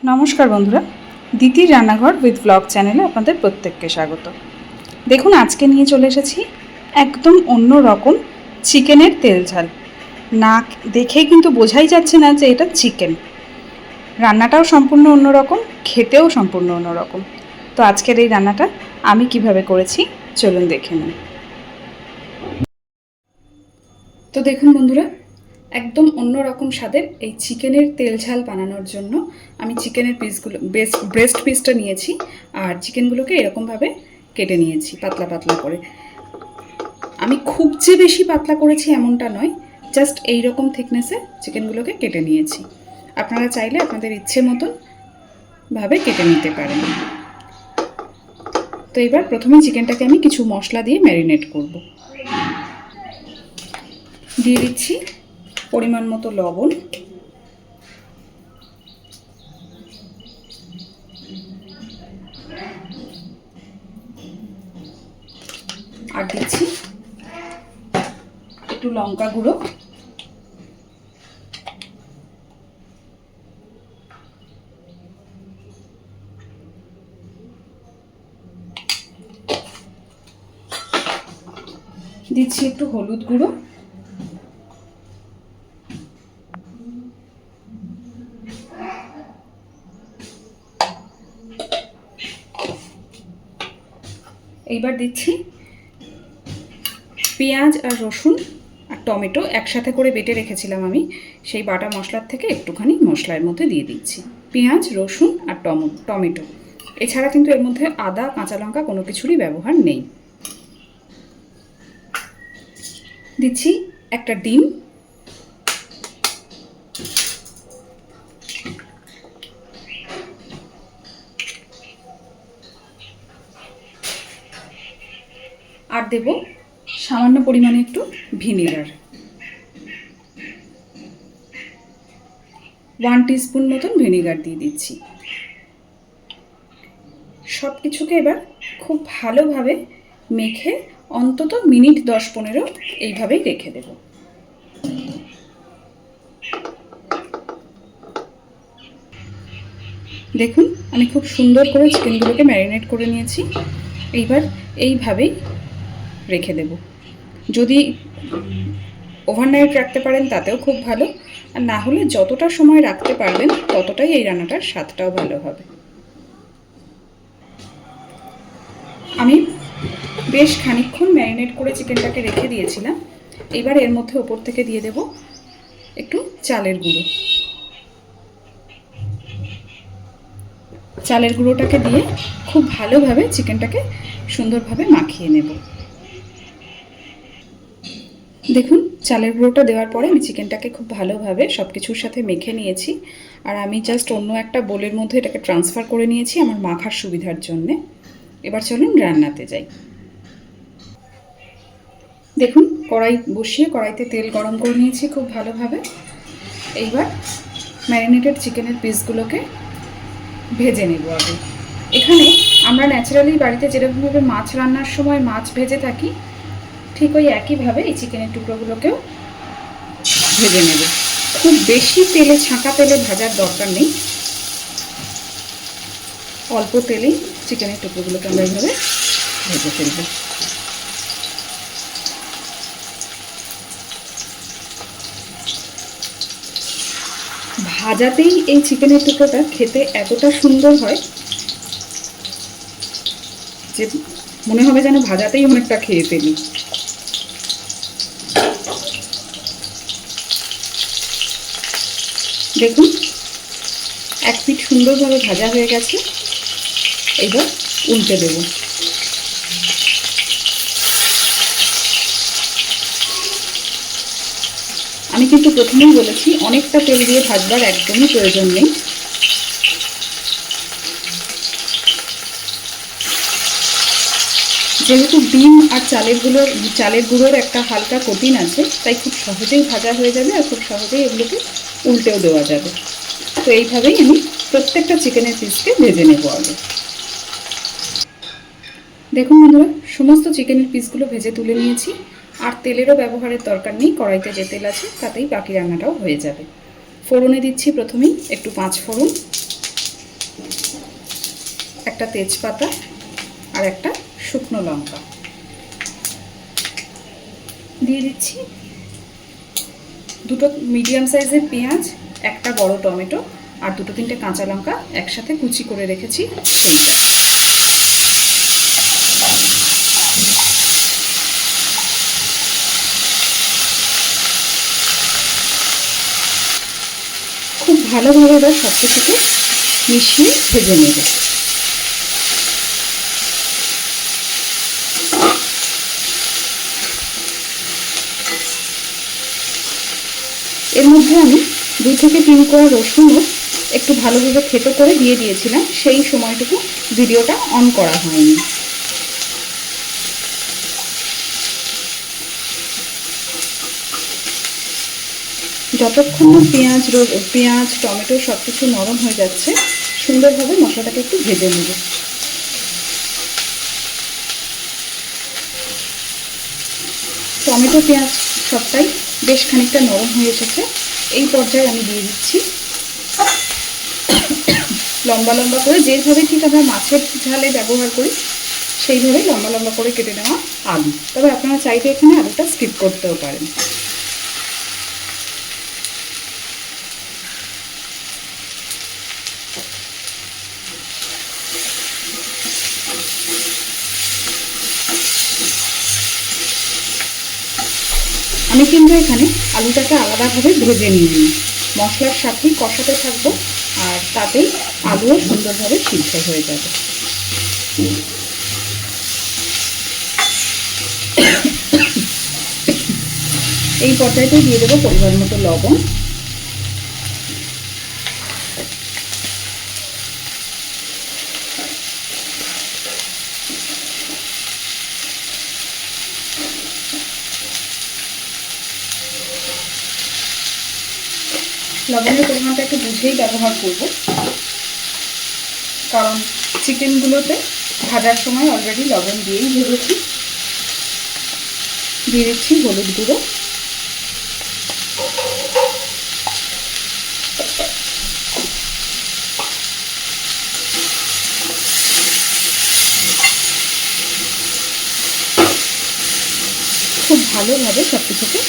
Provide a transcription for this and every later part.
নমস্কার বন্ধুরা, দিদির রান্নাঘর উইথ ব্লগ চ্যানেলে আপনাদের প্রত্যেককে স্বাগত। দেখুন, আজকে নিয়ে চলে এসেছি একদম অন্য রকম চিকেনের তেল ঝাল। না দেখেই কিন্তু বোঝাই যাচ্ছে না যে এটা চিকেন। রান্নাটাও সম্পূর্ণ অন্যরকম, খেতেও সম্পূর্ণ অন্যরকম। তো আজকের এই রান্নাটা আমি কিভাবে করেছি চলুন দেখে নিন। তো দেখুন বন্ধুরা, একদম অন্য রকম স্বাদের এই চিকেনের তেল ঝাল বানানোর জন্য আমি চিকেনের পিসগুলো ব্রেস্ট পিসটা নিয়েছি আর চিকেনগুলোকে এরকমভাবে কেটে নিয়েছি পাতলা পাতলা করে। আমি খুব যে বেশি পাতলা করেছি এমনটা নয়, জাস্ট এই রকম থিকনেসে চিকেনগুলোকে কেটে নিয়েছি। আপনারা চাইলে আপনাদের ইচ্ছে মতন ভাবে কেটে নিতে পারেন। তো এবার প্রথমে চিকেনটাকে আমি কিছু মশলা দিয়ে ম্যারিনেট করব। দিয়ে দিচ্ছি পরিমাণ মতো লবণ, আর দিচ্ছি একটু লঙ্কা গুঁড়ো, দিচ্ছি একটু হলুদ গুঁড়ো, এইবার দিচ্ছি পেঁয়াজ আর রসুন আর টমেটো একসাথে করে বেটে রেখেছিলাম আমি, সেই বাটা মশলার থেকে একটুখানি মশলার মধ্যে দিয়ে দিচ্ছি। পেঁয়াজ, রসুন আর টমেটো, এছাড়া কিন্তু এর মধ্যে আদা, কাঁচা লঙ্কা কোনো কিছুরই ব্যবহার নেই। দিচ্ছি একটা ডিম, আর দেব সামান্য পরিমাণে একটু ভিনেগার, 1 টিস্পুন মতন ভিনেগার দিয়ে দিচ্ছি। সব কিছুকে এবার খুব ভালোভাবে মেখে অন্তত মিনিট 10-15 এইভাবেই রেখে দেব। দেখুন, আমি খুব সুন্দর করে চিকেনগুলোকে ম্যারিনেট করে নিয়েছি। এইবার এইভাবেই রেখে দেব। যদি ওভারনাইট রাখতে পারেন তাতেও খুব ভালো, আর না হলে যতটা সময় রাখতে পারবেন ততটাই এই রান্নাটার স্বাদটাও ভালো হবে। আমি বেশ খানিকক্ষণ ম্যারিনেট করে চিকেনটাকে রেখে দিয়েছিলাম। এবার এর মধ্যে ওপর থেকে দিয়ে দেব একটু চালের গুঁড়ো। চালের গুঁড়োটাকে দিয়ে খুব ভালোভাবে চিকেনটাকে সুন্দরভাবে মাখিয়ে নেব। দেখুন, চালের গুঁড়োটা দেওয়ার পরে আমি চিকেনটাকে খুব ভালোভাবে সব কিছুর সাথে মেখে নিয়েছি। আর আমি জাস্ট অন্য একটা বোলের মধ্যে এটাকে ট্রান্সফার করে নিয়েছি আমার মাখার সুবিধার জন্যে। এবার চলুন রান্নাতে যাই। দেখুন, কড়াই বসিয়ে কড়াইতে তেল গরম করে নিয়েছি খুব ভালোভাবে। এইবার ম্যারিনেটেড চিকেনের পিসগুলোকে ভেজে নেব আগে। এখানে আমরা ন্যাচারালি বাড়িতে যেরকমভাবে মাছ রান্নার সময় মাছ ভেজে থাকি, ঠিক ওই একইভাবে এই চিকেনের টুকরোগুলোকেও ভেজে নেব। খুব বেশি তেলে, ছাঁকা তেলে ভাজার দরকার নেই, অল্প তেলেই চিকেনের টুকরোগুলোকে আমরা এইভাবে ভেজে ফেলব। ভাজাতেই এই চিকেনের টুকরোটা খেতে এতটা সুন্দর হয় যে মনে হবে যেন ভাজাতেই অনেকটা খেয়ে ফেলি। দেখুন, এক পিঠ সুন্দরভাবে ভাজা হয়ে গেছে। এবার উল্টে দেব। আমি কিন্তু প্রথমেই বলেছি অনেকটা তেল দিয়ে ভাজবার একদমই প্রয়োজন নেই। যেহেতু ডিম আর চালের গুঁড়োর একটা হালকা কোটিন আছে, তাই খুব সহজেই ভাজা হয়ে যাবে আর খুব সহজেই এগুলোকে উল্টেও দেওয়া যাবে। তো এইভাবেই আমি প্রত্যেকটা চিকেনের পিসকে ভেজে নেব আগে। দেখুন বন্ধুরা, সমস্ত চিকেনের পিসগুলো ভেজে তুলে নিয়েছি। আর তেলেরও ব্যবহারের দরকার নেই, কড়াইতে যে তেল আছে তাতেই বাকি রান্নাটাও হয়ে যাবে। ফোড়নে দিচ্ছি প্রথমেই একটু 5 ফোড়ন, একটা তেজপাতা আর একটা শুকনো লঙ্কা দিয়ে দিচ্ছি, দুটো মিডিয়াম সাইজের পেঁয়াজ, একটা বড় টমেটো আর দুটো তিনটে কাঁচা লঙ্কা একসাথে কুচি করে রেখেছি সেইটা। খুব ভালোভাবে এবার সব কিছুকে মিশিয়ে ভেজে নেব। এর মধ্যে আমি 2 থেকে 3 কোয়া রসুনও একটু ভালোভাবে থেতো করে দিয়ে দিয়েছিলাম, সেই সময়টুকু ভিডিওটা অন করা হয়নি। যতক্ষণ না পেঁয়াজ টমেটো সব কিছু নরম হয়ে যাচ্ছে, সুন্দরভাবে মশলাটাকে একটু ভেজে নেব। টমেটো পেঁয়াজ সবটাই বেশ খানিকটা নরম হয়ে এসেছে। এই পর্যায়ে আমি দিয়ে দিচ্ছি লম্বা লম্বা করে, যেভাবে ঠিক আমরা মাছের ঝালে ব্যবহার করি সেইভাবে লম্বা লম্বা করে কেটে নেওয়া আলু। তবে আপনারা চাইলে এখানে আলুটা স্কিপ করতেও পারেন। আমি কিন্তু এখানে আলুটাকে আলাদাভাবে ভেজে নিইনি, মশলার সাথেই কষাতে থাকবো আর তাতেই আলুও সুন্দরভাবে সিদ্ধ হয়ে যাবে। এই পর্যায়েতেই দিয়ে দেবো পরিমাণ মতো লবণ, লবণের পরিমাণটা একটু বুঝেই ব্যবহার করব, কারণ চিকেনগুলোতে ভাজার সময় অলরেডি লবণ দিয়েই ভেজেছি। দিয়ে দিচ্ছি হলুদ গুঁড়ো, খুব ভালোভাবে সব কিছুকে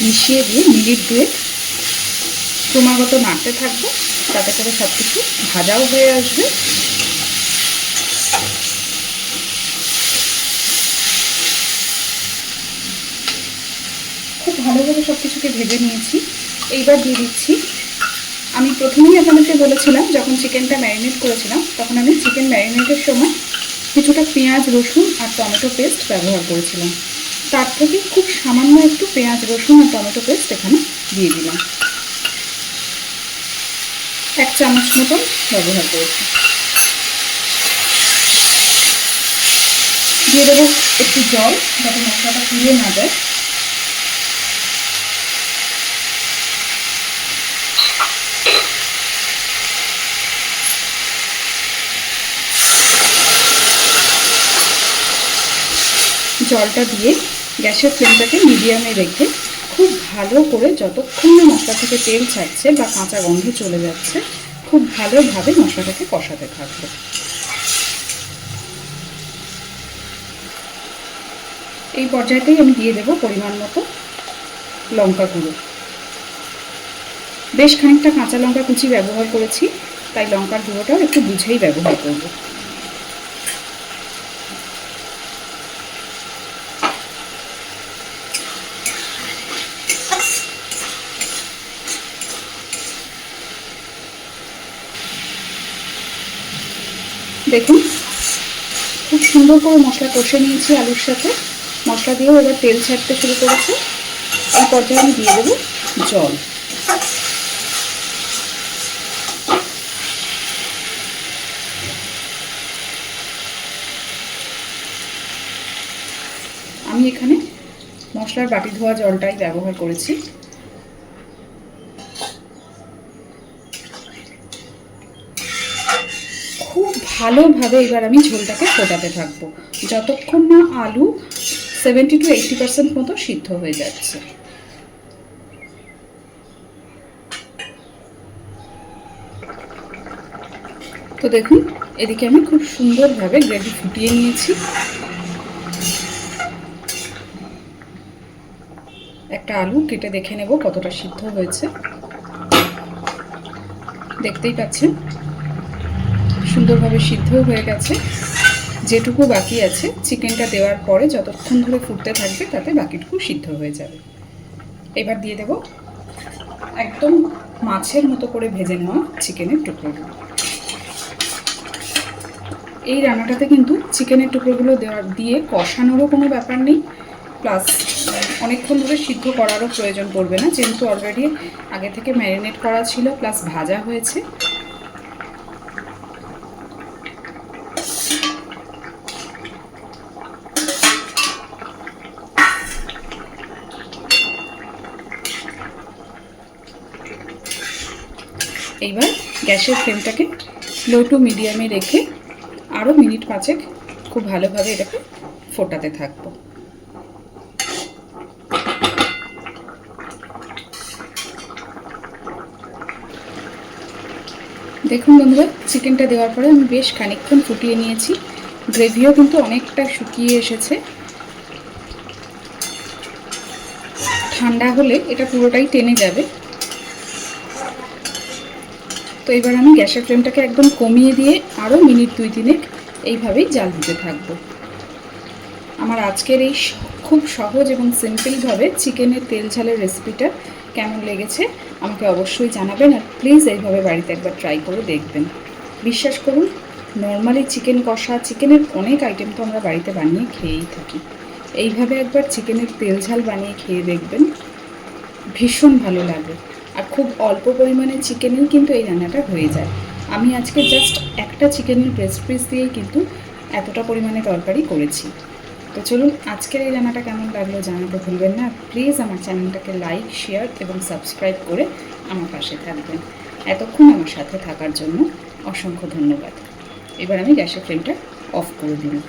মিশিয়ে দিয়ে মিনিট 2 ক্রমাগত নাড়তে থাকবো, তাতে করে সব কিছু ভাজাও হয়ে আসবে। খুব ভালোভাবে সব কিছুকে ভেজে নিয়েছি। এইবার দিয়ে দিচ্ছি, আমি প্রথমেই আপনাদেরকে বলেছিলাম যখন চিকেনটা ম্যারিনেট করেছিলাম তখন আমি চিকেন ম্যারিনেটের সময় কিছুটা পেঁয়াজ রসুন আর টমেটো পেস্ট ব্যবহার করেছিলাম, তার থেকে খুব সামান্য একটু পেঁয়াজ রসুন আর টমেটো পেস্ট এখানে দিয়ে দিলাম, 1 চামচ মতন ব্যবহার করেছি। দিয়ে দেবো একটু জল যাতে মশলাটা পুড়িয়ে না যায়। জলটা দিয়ে গ্যাসের ফ্লেমটাকে মিডিয়ামে রেখে খুব ভালো করে যতক্ষণ না মশলা থেকে তেল ছাড়ছে বা কাঁচা গন্ধ চলে যাচ্ছে খুব ভালোভাবে মশলাটাকে কষাতে থাকবো। এই পর্যায়েতেই আমি দিয়ে দেবো পরিমাণ মতো লঙ্কা গুঁড়ো। বেশ খানিকটা কাঁচা লঙ্কা কুচি ব্যবহার করেছি, তাই লঙ্কার গুঁড়োটাও একটু বুঝেই ব্যবহার করব। দেখুন খুব সুন্দর করে মশলা কষে নিয়েছি আলুর সাথে, মশলা দিয়েও এবার তেল ছাড়তে শুরু করেছে। এই পর্যায়ে আমি দিয়ে দেবো জল। আমি এখানে মশলার বাটি ধোয়া জলটাই ব্যবহার করেছি। খুব ভালোভাবে এবার আমি ঝোলটাকে ফোটাতে থাকবো যতক্ষণ না আলু 70 to 80% মতো সিদ্ধ হয়ে যাচ্ছে। তো দেখুন এদিকে আমি খুব সুন্দরভাবে গ্রেভি ফুটিয়ে নিয়েছি। একটা আলু কেটে দেখে নেব কতটা সিদ্ধ হয়েছে। দেখতেই পাচ্ছেন সুন্দরভাবে সিদ্ধ হয়ে গেছে। যেটুকু বাকি আছে চিকেনটা দেওয়ার পরে যতক্ষণ ধরে ফুটতে থাকবে তাতে বাকিটুকু সিদ্ধ হয়ে যাবে। এবার দিয়ে দেব একদম মাছের মতো করে ভেজে নেওয়া চিকেনের টুকরোগুলো। এই রান্নাটাতে কিন্তু চিকেনের টুকরোগুলো দিয়ে কষানোরও কোনো ব্যাপার নেই, প্লাস অনেকক্ষণ ধরে সিদ্ধ করারও প্রয়োজন পড়বে না, যেহেতু অলরেডি আগে থেকে ম্যারিনেট করা ছিল প্লাস ভাজা হয়েছে। এইবার গ্যাসের ফ্লেমটাকে লো টু মিডিয়ামে রেখে আরও মিনিট 5 খুব ভালোভাবে এটাকে ফোটাতে থাকবো। দেখুন বন্ধুরা, চিকেনটা দেওয়ার পরে আমি বেশ খানিকক্ষণ ফুটিয়ে নিয়েছি। গ্রেভিও কিন্তু অনেকটা শুকিয়ে এসেছে। ঠান্ডা হলে এটা পুরোটাই টেনে যাবে। তো এবার আমি গ্যাসের ফ্লেমটাকে একদম কমিয়ে দিয়ে আরও মিনিট 2-3 এইভাবেই জাল দিতে থাকবো। আমার আজকের এই খুব সহজ এবং সিম্পলভাবে চিকেনের তেল ঝালের রেসিপিটা কেমন লেগেছে আমাকে অবশ্যই জানাবেন, আর প্লিজ এইভাবে বাড়িতে একবার ট্রাই করে দেখবেন। বিশ্বাস করুন, নর্মালি চিকেন কষা, চিকেনের অনেক আইটেম তো আমরা বাড়িতে বানিয়ে খেয়েই থাকি। এইভাবে একবার চিকেনের তেল ঝাল বানিয়ে খেয়ে দেখবেন, ভীষণ ভালো লাগে। আর খুব অল্প পরিমাণে চিকেনেই কিন্তু এই রান্নাটা হয়ে যায়। আমি আজকে জাস্ট একটা চিকেনের ব্রেস্ট পিস দিয়েই কিন্তু এতটা পরিমাণে তরকারি করেছি। তো চলুন, আজকের এই রান্নাটা কেমন লাগলো জানাতে ভুলবেন না। প্লিজ আমার চ্যানেলটাকে লাইক, শেয়ার এবং সাবস্ক্রাইব করে আমার পাশে থাকবেন। এতক্ষণ আমার সাথে থাকার জন্য অসংখ্য ধন্যবাদ। এবার আমি গ্যাসের ফ্লেমটা অফ করে দিলাম।